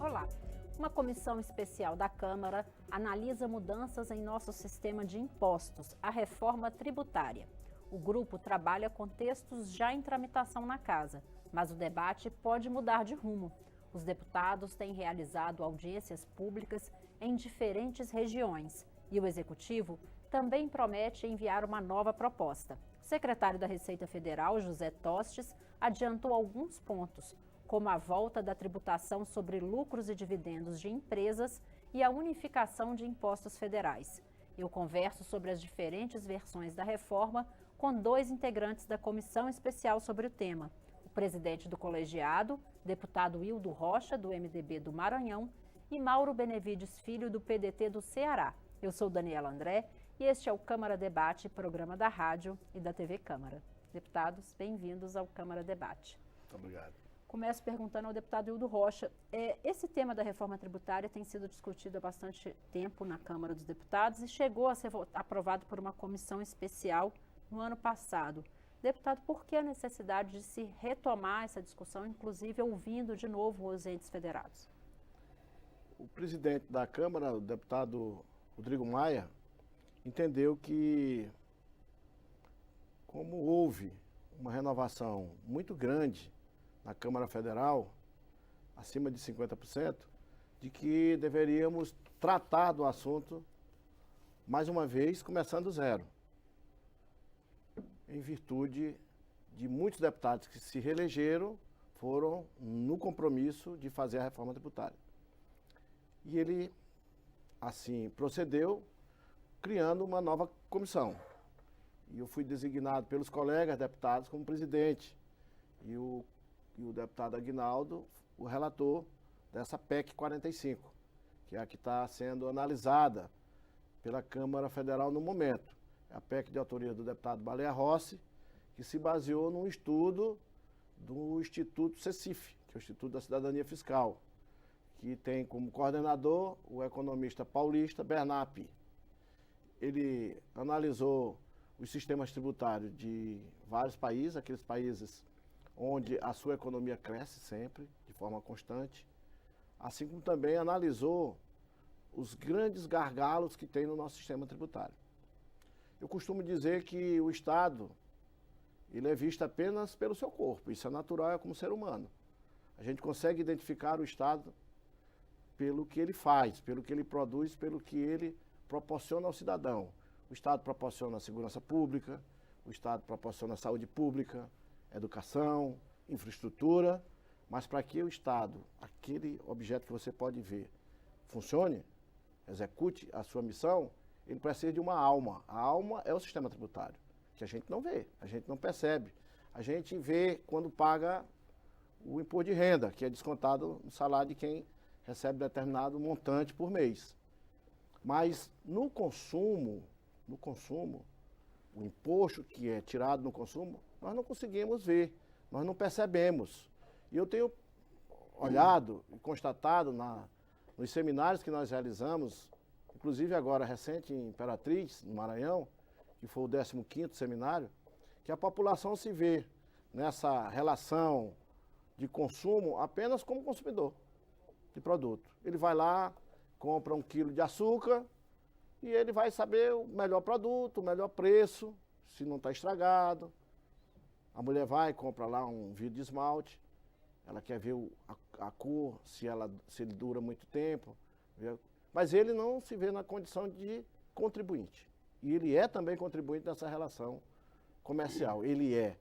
Olá! Uma comissão especial da Câmara analisa mudanças em nosso sistema de impostos, a reforma tributária. O grupo trabalha com textos já em tramitação na Casa, mas o debate pode mudar de rumo. Os deputados têm realizado audiências públicas em diferentes regiões e o Executivo também promete enviar uma nova proposta. O secretário da Receita Federal, José Tostes, adiantou alguns pontos, como a volta da tributação sobre lucros e dividendos de empresas e a unificação de impostos federais. Eu converso sobre as diferentes versões da reforma com dois integrantes da comissão especial sobre o tema. O presidente do colegiado, deputado Hildo Rocha, do MDB do Maranhão, e Mauro Benevides Filho, do PDT do Ceará. Eu sou Daniela André e este é o Câmara Debate, programa da rádio e da TV Câmara. Deputados, bem-vindos ao Câmara Debate. Muito obrigado. Começo perguntando ao deputado Hildo Rocha. Esse tema da reforma tributária tem sido discutido há bastante tempo na Câmara dos Deputados e chegou a ser aprovado por uma comissão especial no ano passado. Deputado, por que a necessidade de se retomar essa discussão, inclusive ouvindo de novo os entes federados? O presidente da Câmara, o deputado Rodrigo Maia, entendeu que, como houve uma renovação muito grande na Câmara Federal, acima de 50%, de que deveríamos tratar do assunto, mais uma vez, começando do zero, em virtude de muitos deputados que se reelegeram, foram no compromisso de fazer a reforma tributária. E ele, assim, procedeu, criando uma nova comissão. E eu fui designado pelos colegas deputados como presidente. E o deputado Aguinaldo, o relator dessa PEC 45, que é a que está sendo analisada pela Câmara Federal no momento. É a PEC de autoria do deputado Baleia Rossi, que se baseou num estudo do Instituto CECIF, que é o Instituto da Cidadania Fiscal, que tem como coordenador o economista paulista Bernap. Ele analisou os sistemas tributários de vários países, aqueles países onde a sua economia cresce sempre, de forma constante, assim como também analisou os grandes gargalos que tem no nosso sistema tributário. Eu costumo dizer que o Estado, ele é visto apenas pelo seu corpo, isso é natural, é como ser humano. A gente consegue identificar o Estado pelo que ele faz, pelo que ele produz, pelo que ele proporciona ao cidadão. O Estado proporciona segurança pública, o Estado proporciona saúde pública, educação, infraestrutura, mas para que o Estado, aquele objeto que você pode ver, funcione, execute a sua missão, ele precisa de uma alma. A alma é o sistema tributário, que a gente não vê, a gente não percebe. A gente vê quando paga o imposto de renda, que é descontado no salário de quem recebe determinado montante por mês. Mas no consumo, o imposto que é tirado no consumo, nós não conseguimos ver, nós não percebemos. E eu tenho olhado e constatado nos seminários que nós realizamos, inclusive agora recente em Imperatriz, no Maranhão, que foi o 15º seminário, que a população se vê nessa relação de consumo apenas como consumidor de produto. Ele vai lá, compra 1 quilo de açúcar e ele vai saber o melhor produto, o melhor preço, se não está estragado. A mulher vai e compra lá um vidro de esmalte, ela quer ver a cor, se ele dura muito tempo. Mas ele não se vê na condição de contribuinte. E ele é também contribuinte nessa relação comercial. Ele é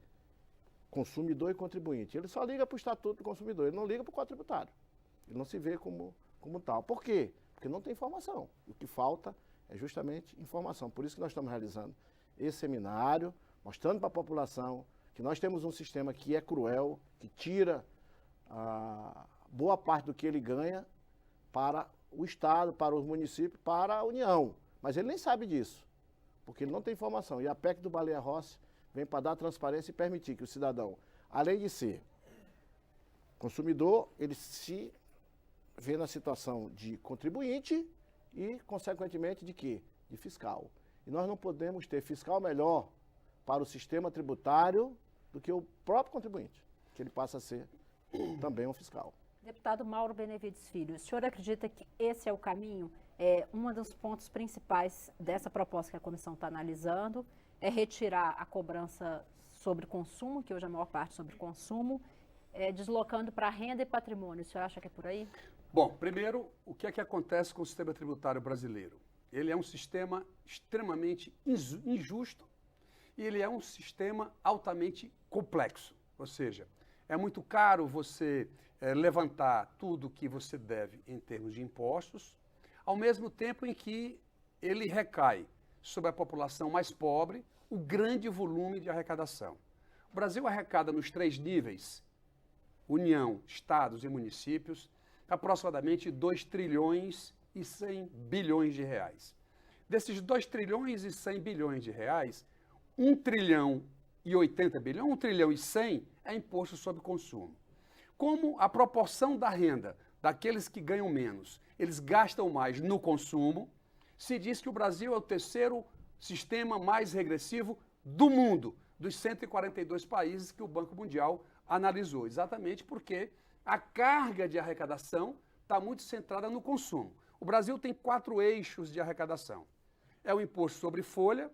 consumidor e contribuinte. Ele só liga para o Estatuto do Consumidor, ele não liga para o Código Tributário. Ele não se vê como tal. Por quê? Porque não tem informação. O que falta é justamente informação. Por isso que nós estamos realizando esse seminário, mostrando para a população que nós temos um sistema que é cruel, que tira boa parte do que ele ganha para o Estado, para os municípios, para a União. Mas ele nem sabe disso, porque ele não tem informação. E a PEC do Baleia Rossi vem para dar transparência e permitir que o cidadão, além de ser consumidor, ele se vê na situação de contribuinte e, consequentemente, de quê? De fiscal. E nós não podemos ter fiscal melhor para o sistema tributário do que o próprio contribuinte, que ele passa a ser também um fiscal. Deputado Mauro Benevides Filho, o senhor acredita que esse é o caminho? Um dos pontos principais dessa proposta que a comissão está analisando é retirar a cobrança sobre consumo, que hoje é a maior parte sobre consumo, deslocando para renda e patrimônio. O senhor acha que é por aí? Bom, primeiro, o que é que acontece com o sistema tributário brasileiro? Ele é um sistema extremamente injusto e ele é um sistema altamente complexo. Ou seja, é muito caro você levantar tudo que você deve em termos de impostos, ao mesmo tempo em que ele recai sobre a população mais pobre o grande volume de arrecadação. O Brasil arrecada nos 3 níveis, União, Estados e municípios, aproximadamente 2 trilhões e 100 bilhões de reais. Desses 2 trilhões e 100 bilhões de reais, 1 trilhão e 80 bilhões, 1 trilhão e 100 é imposto sobre consumo. Como a proporção da renda daqueles que ganham menos, eles gastam mais no consumo, se diz que o Brasil é o 3º sistema mais regressivo do mundo, dos 142 países que o Banco Mundial analisou, exatamente porque a carga de arrecadação está muito centrada no consumo. O Brasil tem 4 eixos de arrecadação. É o imposto sobre folha,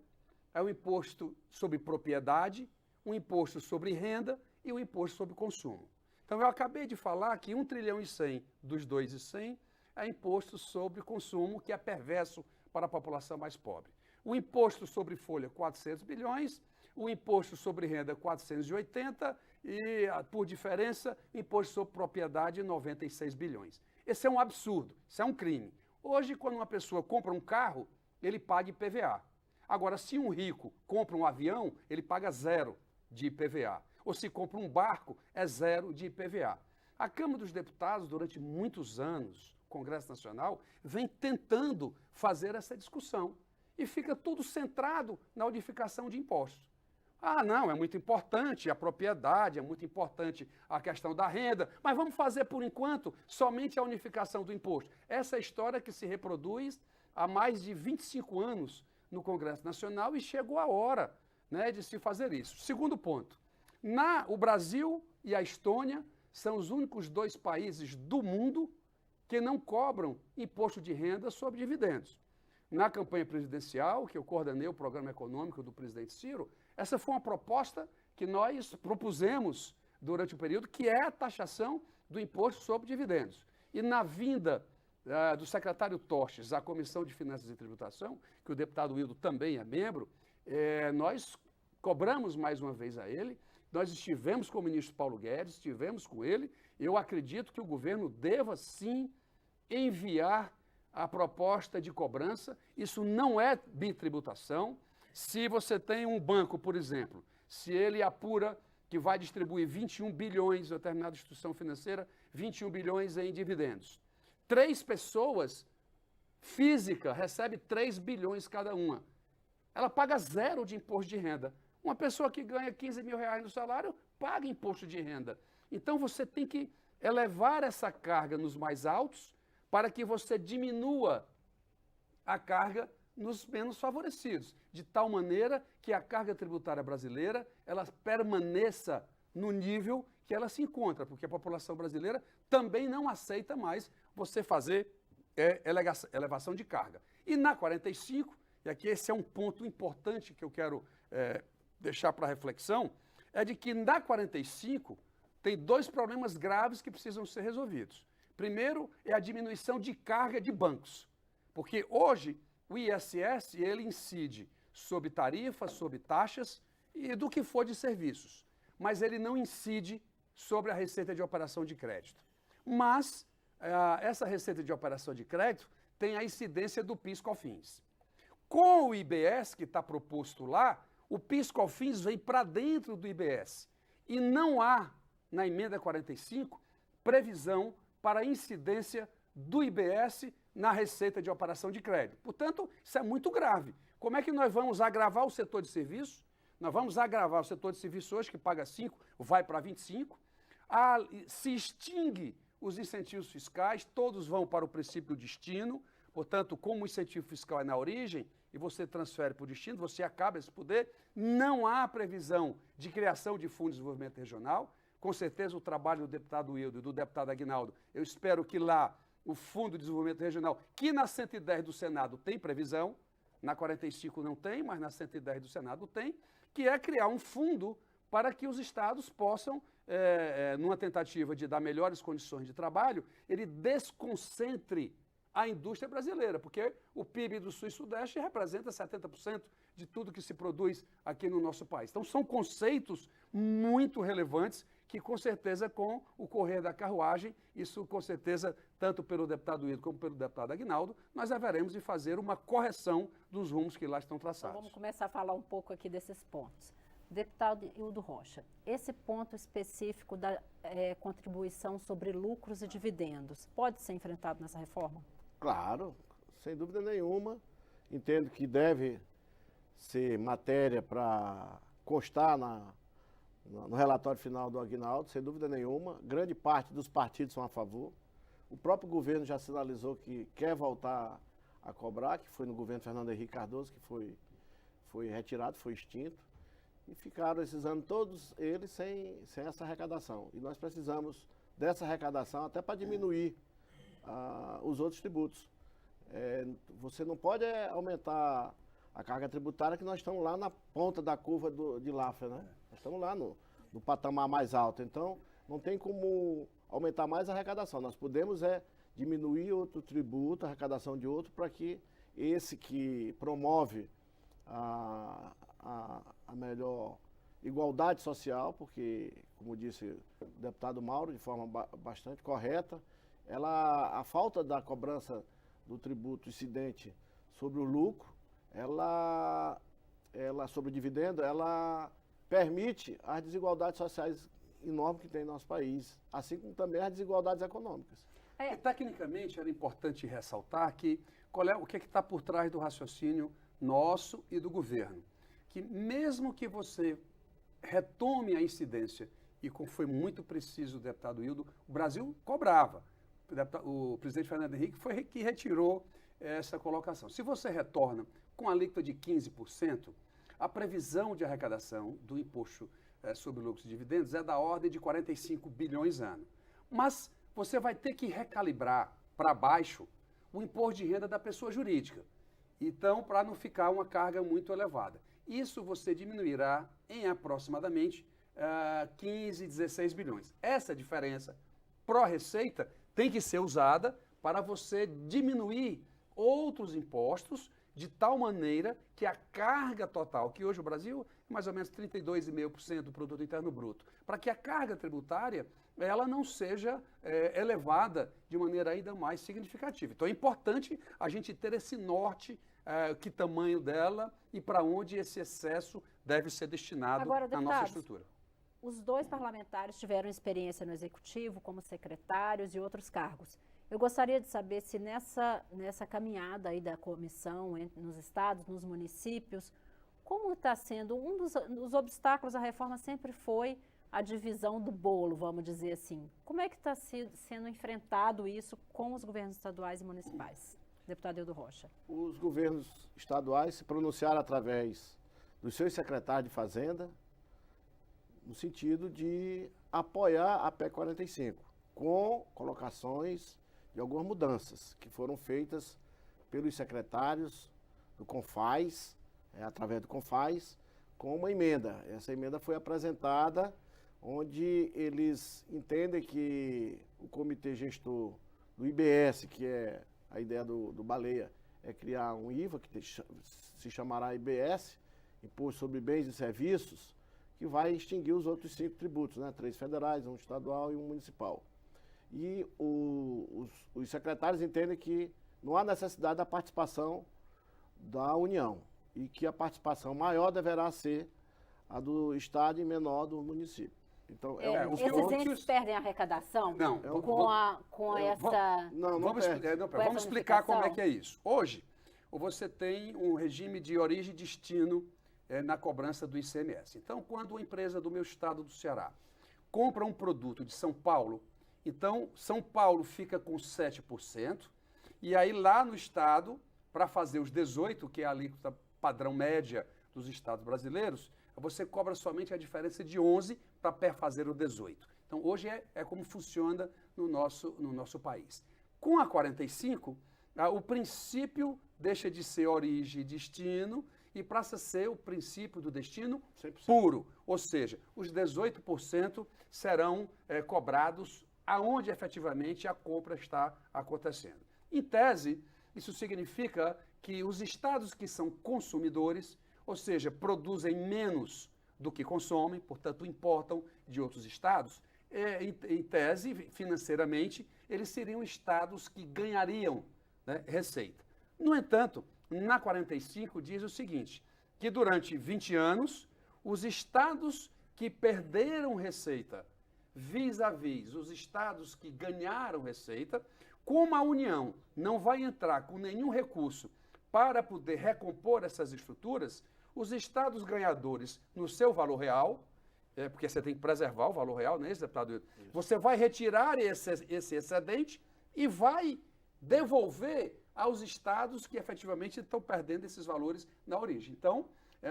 é o imposto sobre propriedade, o imposto sobre renda e o imposto sobre consumo. Então, eu acabei de falar que 1 trilhão e 100 dos 2,100 é imposto sobre consumo, que é perverso para a população mais pobre. O imposto sobre folha, 400 bilhões, o imposto sobre renda, 480 e, por diferença, imposto sobre propriedade, 96 bilhões. Esse é um absurdo, isso é um crime. Hoje, quando uma pessoa compra um carro, ele paga IPVA. Agora, se um rico compra um avião, ele paga 0 de IPVA. Ou se compra um barco, é 0 de IPVA. A Câmara dos Deputados, durante muitos anos, o Congresso Nacional, vem tentando fazer essa discussão. E fica tudo centrado na unificação de impostos. Ah, não, é muito importante a propriedade, é muito importante a questão da renda, mas vamos fazer, por enquanto, somente a unificação do imposto. Essa é a história que se reproduz há mais de 25 anos no Congresso Nacional e chegou a hora, né, de se fazer isso. Segundo ponto, o Brasil e a Estônia são os únicos 2 países do mundo que não cobram imposto de renda sobre dividendos. Na campanha presidencial, que eu coordenei o programa econômico do presidente Ciro, essa foi uma proposta que nós propusemos durante o período, que é a taxação do imposto sobre dividendos. E na vinda do secretário Tostes à Comissão de Finanças e Tributação, que o deputado Wildo também é membro, nós cobramos mais uma vez a ele, nós estivemos com o ministro Paulo Guedes, estivemos com ele, eu acredito que o governo deva sim enviar a proposta de cobrança. Isso não é bitributação. Se você tem um banco, por exemplo, se ele apura que vai distribuir 21 bilhões, determinada instituição financeira, 21 bilhões em dividendos. 3 pessoas físicas recebem 3 bilhões cada uma. Ela paga 0 de imposto de renda. Uma pessoa que ganha 15 mil reais no salário paga imposto de renda. Então você tem que elevar essa carga nos mais altos para que você diminua a carga nos menos favorecidos, de tal maneira que a carga tributária brasileira ela permaneça no nível que ela se encontra, porque a população brasileira também não aceita mais você fazer elevação de carga. E na 45, e aqui esse é um ponto importante que eu quero deixar para reflexão, é de que na 45 tem 2 problemas graves que precisam ser resolvidos. Primeiro é a diminuição de carga de bancos, porque hoje o ISS ele incide sobre tarifas, sobre taxas e do que for de serviços, mas ele não incide sobre a receita de operação de crédito. Mas essa receita de operação de crédito tem a incidência do PIS/COFINS. Com o IBS que está proposto lá, o PIS/COFINS vem para dentro do IBS e não há, na emenda 45, previsão para a incidência do IBS na receita de operação de crédito. Portanto, isso é muito grave. Como é que nós vamos agravar o setor de serviço? Nós vamos agravar o setor de serviço hoje, que paga 5, vai para 25. Se extingue os incentivos fiscais, todos vão para o princípio do destino. Portanto, como o incentivo fiscal é na origem e você transfere para o destino, você acaba esse poder. Não há previsão de criação de fundo de desenvolvimento regional. com certeza, o trabalho do deputado Hildo e do deputado Aguinaldo. Eu espero que lá o Fundo de Desenvolvimento Regional, que na 110 do Senado tem previsão, na 45 não tem, mas na 110 do Senado tem, que é criar um fundo para que os estados possam, numa tentativa de dar melhores condições de trabalho, ele desconcentre a indústria brasileira, porque o PIB do Sul e Sudeste representa 70% de tudo que se produz aqui no nosso país. Então, são conceitos muito relevantes que, com certeza, com o correr da carruagem, isso, com certeza, tanto pelo deputado Hildo como pelo deputado Aguinaldo, nós haveremos de fazer uma correção dos rumos que lá estão traçados. Então, vamos começar a falar um pouco aqui desses pontos. Deputado Hildo Rocha, esse ponto específico da contribuição sobre lucros e dividendos pode ser enfrentado nessa reforma? Claro, sem dúvida nenhuma. Entendo que deve ser matéria para constar no relatório final do Aguinaldo, sem dúvida nenhuma. Grande parte dos partidos são a favor. O próprio governo já sinalizou que quer voltar a cobrar, que foi no governo Fernando Henrique Cardoso, que foi retirado, foi extinto. E ficaram esses anos todos eles sem essa arrecadação. E nós precisamos dessa arrecadação até para diminuir os outros tributos. Você não pode aumentar a carga tributária, que nós estamos lá na ponta da curva de Laffer, né? Nós estamos lá no patamar mais alto. Então, não tem como aumentar mais a arrecadação. Nós podemos diminuir outro tributo, a arrecadação de outro, para que esse que promove a melhor igualdade social, porque, como disse o deputado Mauro, de forma bastante correta, a falta da cobrança do tributo incidente sobre o lucro, ela sobre o dividendo, ela permite as desigualdades sociais enormes que tem no nosso país, assim como também as desigualdades econômicas. E, tecnicamente, era importante ressaltar o que está por trás do raciocínio nosso e do governo. Que mesmo que você retome a incidência, e como foi muito preciso o deputado Hildo, o Brasil cobrava. O presidente Fernando Henrique foi que retirou essa colocação. Se você retorna com a alíquota de 15%, a previsão de arrecadação do imposto sobre lucros e dividendos é da ordem de 45 bilhões ano. Mas você vai ter que recalibrar para baixo o imposto de renda da pessoa jurídica. Então, para não ficar uma carga muito elevada. Isso você diminuirá em aproximadamente 15, 16 bilhões. Essa diferença pró-receita tem que ser usada para você diminuir outros impostos de tal maneira que a carga total, que hoje o Brasil é mais ou menos 32,5% do produto interno bruto, para que a carga tributária ela não seja elevada de maneira ainda mais significativa. Então é importante a gente ter esse norte, que tamanho dela e para onde esse excesso deve ser destinado na nossa estrutura. Os dois parlamentares tiveram experiência no Executivo como secretários e outros cargos. Eu gostaria de saber se nessa caminhada aí da comissão nos estados, nos municípios, como está sendo, um dos obstáculos à reforma sempre foi a divisão do bolo, vamos dizer assim. Como é que está sendo enfrentado isso com os governos estaduais e municipais? Deputado Hildo Rocha. Os governos estaduais se pronunciaram através dos seus secretários de Fazenda, no sentido de apoiar a PEC 45, com colocações de algumas mudanças que foram feitas pelos secretários do CONFAZ, através do CONFAZ, com uma emenda. Essa emenda foi apresentada onde eles entendem que o comitê gestor do IBS, que é a ideia do Baleia, é criar um IVA, que se chamará IBS, Imposto sobre Bens e Serviços, que vai extinguir os outros 5 tributos, né? 3 federais, um estadual e um municipal. E os secretários entendem que não há necessidade da participação da União e que a participação maior deverá ser a do Estado e menor do município. Então, esses entes perdem a arrecadação? Não. Vamos explicar como é que é isso. Hoje, você tem um regime de origem e destino na cobrança do ICMS. Então, quando uma empresa do meu estado do Ceará compra um produto de São Paulo, então São Paulo fica com 7%, e aí lá no estado, para fazer os 18%, que é a alíquota padrão média dos estados brasileiros, você cobra somente a diferença de 11% para perfazer o 18. Então, hoje é como funciona no nosso país. Com a 45, o princípio deixa de ser origem e destino e passa a ser o princípio do destino 100%. puro. Ou seja, os 18% serão cobrados aonde efetivamente a compra está acontecendo. Em tese, isso significa que os estados que são consumidores, ou seja, produzem menos do que consomem, portanto, importam de outros estados, em tese, financeiramente, eles seriam estados que ganhariam, né, receita. No entanto, na 45 diz o seguinte, que durante 20 anos, os estados que perderam receita vis-à-vis os estados que ganharam receita, como a União não vai entrar com nenhum recurso para poder recompor essas estruturas, os estados ganhadores, no seu valor real, porque você tem que preservar o valor real, não é isso, deputado? Isso. Você vai retirar esse excedente e vai devolver aos estados que efetivamente estão perdendo esses valores na origem. Então,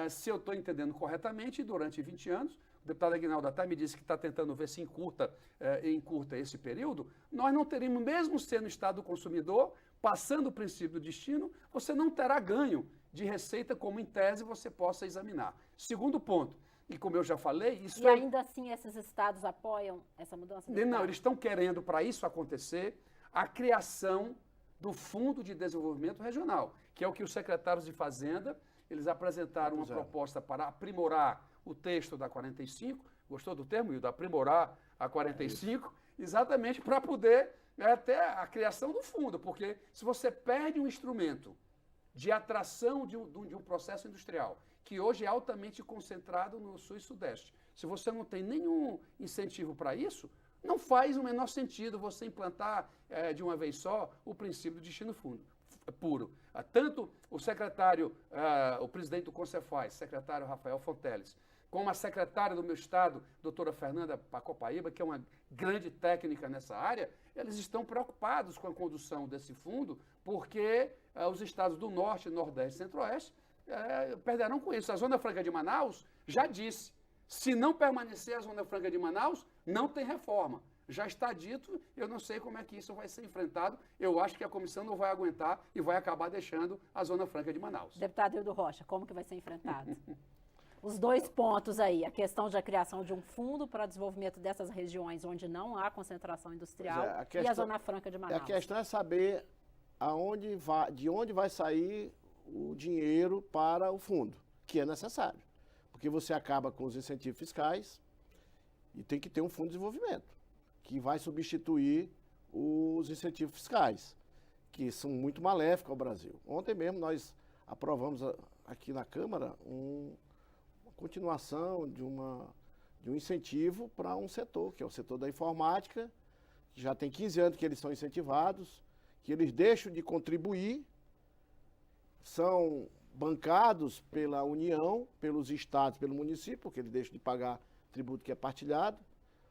se eu estou entendendo corretamente, durante 20 anos, o deputado Aguinaldo até me disse que está tentando ver se encurta esse período, nós não teríamos, mesmo sendo Estado consumidor, passando o princípio do destino, você não terá ganho de receita como, em tese, você possa examinar. Segundo ponto, e como eu já falei... isso e ainda assim esses estados apoiam essa mudança? Não, eles estão querendo, para isso acontecer, a criação do Fundo de Desenvolvimento Regional, que é o que os secretários de Fazenda, eles apresentaram uma proposta para aprimorar o texto da 45, gostou do termo, Hildo? Aprimorar a 45, exatamente para poder até a criação do fundo, porque se você perde um instrumento de atração de um processo industrial, que hoje é altamente concentrado no Sul e Sudeste, se você não tem nenhum incentivo para isso, não faz o menor sentido você implantar de uma vez só o princípio do destino puro. Tanto o secretário, o presidente do Concefaz, secretário Rafael Fonteles, como a secretária do meu estado, doutora Fernanda Pacopaíba, que é uma grande técnica nessa área, eles estão preocupados com a condução desse fundo, porque os estados do Norte, Nordeste e Centro-Oeste perderão com isso. A Zona Franca de Manaus já disse, se não permanecer a Zona Franca de Manaus, não tem reforma. Já está dito, eu não sei como é que isso vai ser enfrentado. Eu acho que a comissão não vai aguentar e vai acabar deixando a Zona Franca de Manaus. Deputado Hildo Rocha, como que vai ser enfrentado? Os dois pontos aí, a questão da criação de um fundo para desenvolvimento dessas regiões onde não há concentração industrial e a Zona Franca de Manaus. A questão é saber de onde vai sair o dinheiro para o fundo, que é necessário. Porque você acaba com os incentivos fiscais e tem que ter um fundo de desenvolvimento, que vai substituir os incentivos fiscais, que são muito maléficos ao Brasil. Ontem mesmo nós aprovamos aqui na Câmara uma continuação de um incentivo para um setor, que é o setor da informática, que já tem 15 anos que eles são incentivados, que eles deixam de contribuir, são bancados pela União, pelos estados, pelo município, porque eles deixam de pagar tributo que é partilhado,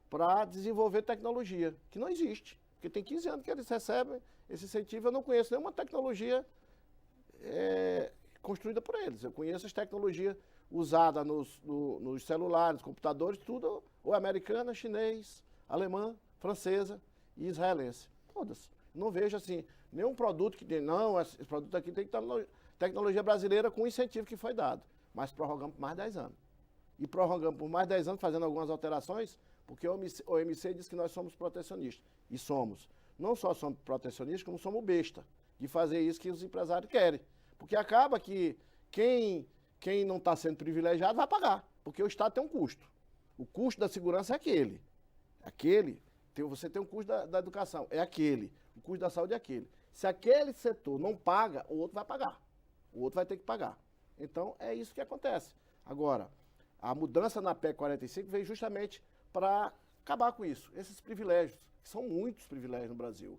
para desenvolver tecnologia, que não existe. Porque tem 15 anos que eles recebem esse incentivo, eu não conheço nenhuma tecnologia construída por eles. Eu conheço as tecnologias usadas nos celulares, computadores, tudo, ou americana, chinês, alemã, francesa e israelense. Todas. Não vejo assim, nenhum produto que tem, não, esse produto aqui tem que estar na tecnologia brasileira com o incentivo que foi dado. Mas prorrogamos por mais 10 anos. E prorrogamos por mais 10 anos, fazendo algumas alterações, porque a OMC diz que nós somos protecionistas. E somos. Não só somos protecionistas, como somos besta de fazer isso que os empresários querem. Porque acaba que quem não está sendo privilegiado vai pagar, porque o Estado tem um custo. O custo da segurança é aquele. Você tem um custo da educação, é aquele. O custo da saúde é aquele. Se aquele setor não paga, o outro vai pagar. O outro vai ter que pagar. Então, é isso que acontece. Agora, a mudança na PEC 45 veio justamente para acabar com isso. Esses privilégios, que são muitos privilégios no Brasil.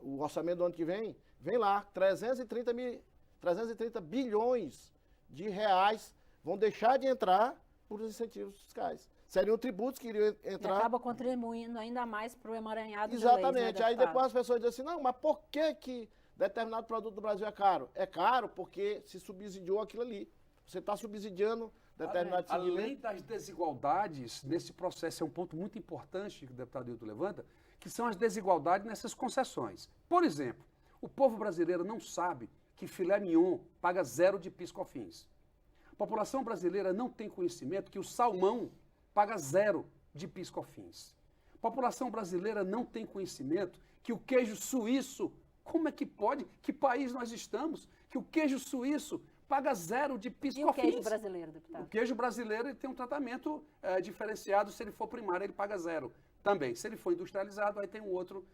O orçamento do ano que vem lá, 330 bilhões de reais vão deixar de entrar por incentivos fiscais. Seriam tributos que iriam entrar... E acaba contribuindo ainda mais para o emaranhado Exatamente. de leis, né, aí depois as pessoas dizem assim, não, mas por que determinado produto do Brasil é caro? É caro porque se subsidiou aquilo ali. Você está subsidiando determinado segmento. Além das desigualdades, nesse processo é um ponto muito importante que o deputado Hilton levanta, que são as desigualdades nessas concessões. Por exemplo, o povo brasileiro não sabe que filé mignon paga 0 de PIS/COFINS. A população brasileira não tem conhecimento que o salmão paga 0 de PIS/COFINS. A população brasileira não tem conhecimento que o queijo suíço, como é que pode? Que país nós estamos? Que o queijo suíço paga 0 de PIS/COFINS. E o queijo brasileiro, deputado? O queijo brasileiro ele tem um tratamento diferenciado. Se ele for primário, ele paga 0 também. Se ele for industrializado, aí tem um outro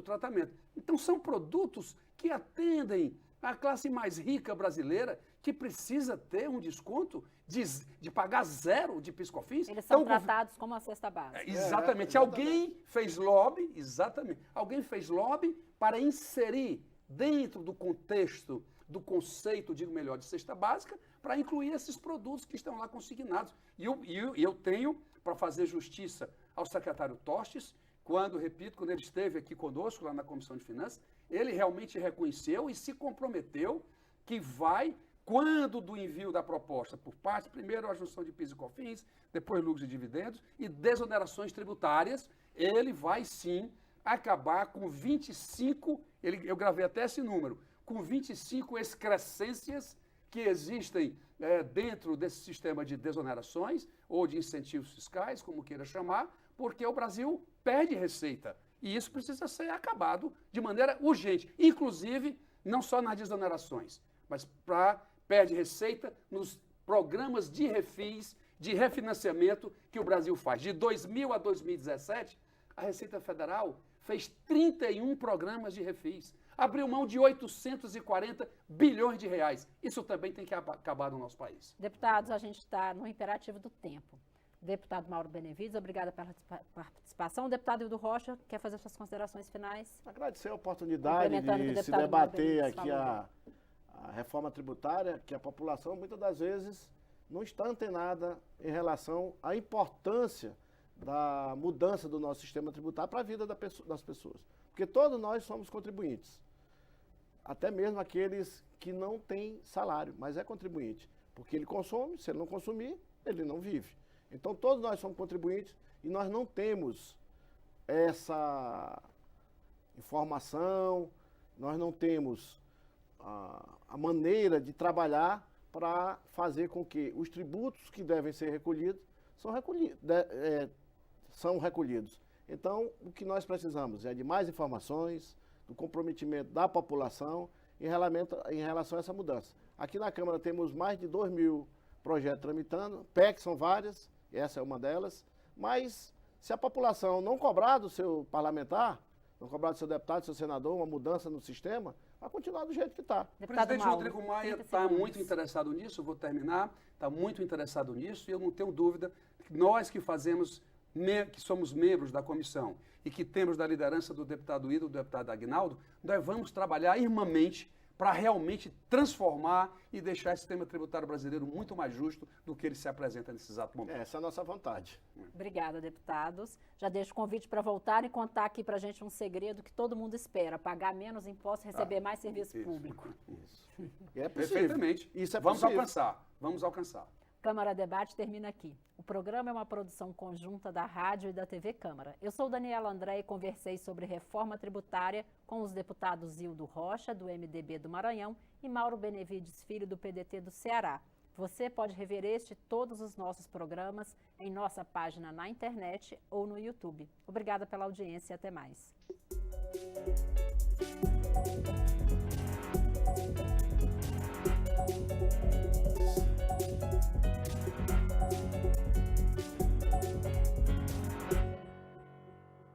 tratamento. Então, são produtos que atendem a classe mais rica brasileira, que precisa ter um desconto de pagar 0 de PIS/COFINS. Eles são tratados como a cesta básica. Exatamente. Alguém fez lobby, alguém fez lobby para inserir dentro do contexto, do conceito, digo melhor, de cesta básica, para incluir esses produtos que estão lá consignados. E eu tenho, para fazer justiça ao secretário Tostes, quando ele esteve aqui conosco, lá na Comissão de Finanças, ele realmente reconheceu e se comprometeu que vai, quando do envio da proposta por parte, primeiro a junção de PIS e COFINS, depois lucros e dividendos e desonerações tributárias, ele vai sim acabar com 25, eu gravei até esse número, com 25 excrescências que existem dentro desse sistema de desonerações ou de incentivos fiscais, como queira chamar, porque o Brasil perde receita. E isso precisa ser acabado de maneira urgente. Inclusive, não só nas desonerações, mas perde receita nos programas de refis, de refinanciamento que o Brasil faz. De 2000 a 2017, a Receita Federal fez 31 programas de refis. Abriu mão de 840 bilhões de reais. Isso também tem que acabar no nosso país. Deputados, a gente está no imperativo do tempo. Deputado Mauro Benevides, obrigada pela participação. O deputado Hildo Rocha quer fazer suas considerações finais. Agradecer a oportunidade de se debater aqui a reforma tributária, que a população, muitas das vezes, não está antenada em relação à importância da mudança do nosso sistema tributário para a vida das pessoas. Porque todos nós somos contribuintes. Até mesmo aqueles que não têm salário, mas é contribuinte. Porque ele consome, se ele não consumir, ele não vive. Então, todos nós somos contribuintes e nós não temos essa informação, nós não temos a maneira de trabalhar para fazer com que os tributos que devem ser recolhidos são recolhidos. Então, o que nós precisamos é de mais informações, do comprometimento da população em relação a essa mudança. Aqui na Câmara temos mais de 2.000 projetos tramitando, PEC são várias, essa é uma delas, mas se a população não cobrar do seu parlamentar, não cobrar do seu deputado, do seu senador, uma mudança no sistema, vai continuar do jeito que está. O presidente Rodrigo Maia está muito interessado nisso, eu vou terminar, está muito interessado nisso, e eu não tenho dúvida que nós que somos membros da comissão e que temos da liderança do deputado Hildo, do deputado Aguinaldo, nós vamos trabalhar irmãmente para realmente transformar e deixar o sistema tributário brasileiro muito mais justo do que ele se apresenta nesse exato momento. Essa é a nossa vontade. Obrigada, deputados. Já deixo o convite para voltar e contar aqui para a gente um segredo que todo mundo espera: pagar menos impostos, receber mais serviço público. Isso. E é possível. Perfeitamente. Isso é possível. Vamos alcançar. Câmara Debate termina aqui. O programa é uma produção conjunta da Rádio e da TV Câmara. Eu sou Daniela André e conversei sobre reforma tributária com os deputados Hildo Rocha, do MDB do Maranhão, e Mauro Benevides Filho, do PDT do Ceará. Você pode rever este e todos os nossos programas em nossa página na internet ou no YouTube. Obrigada pela audiência e até mais.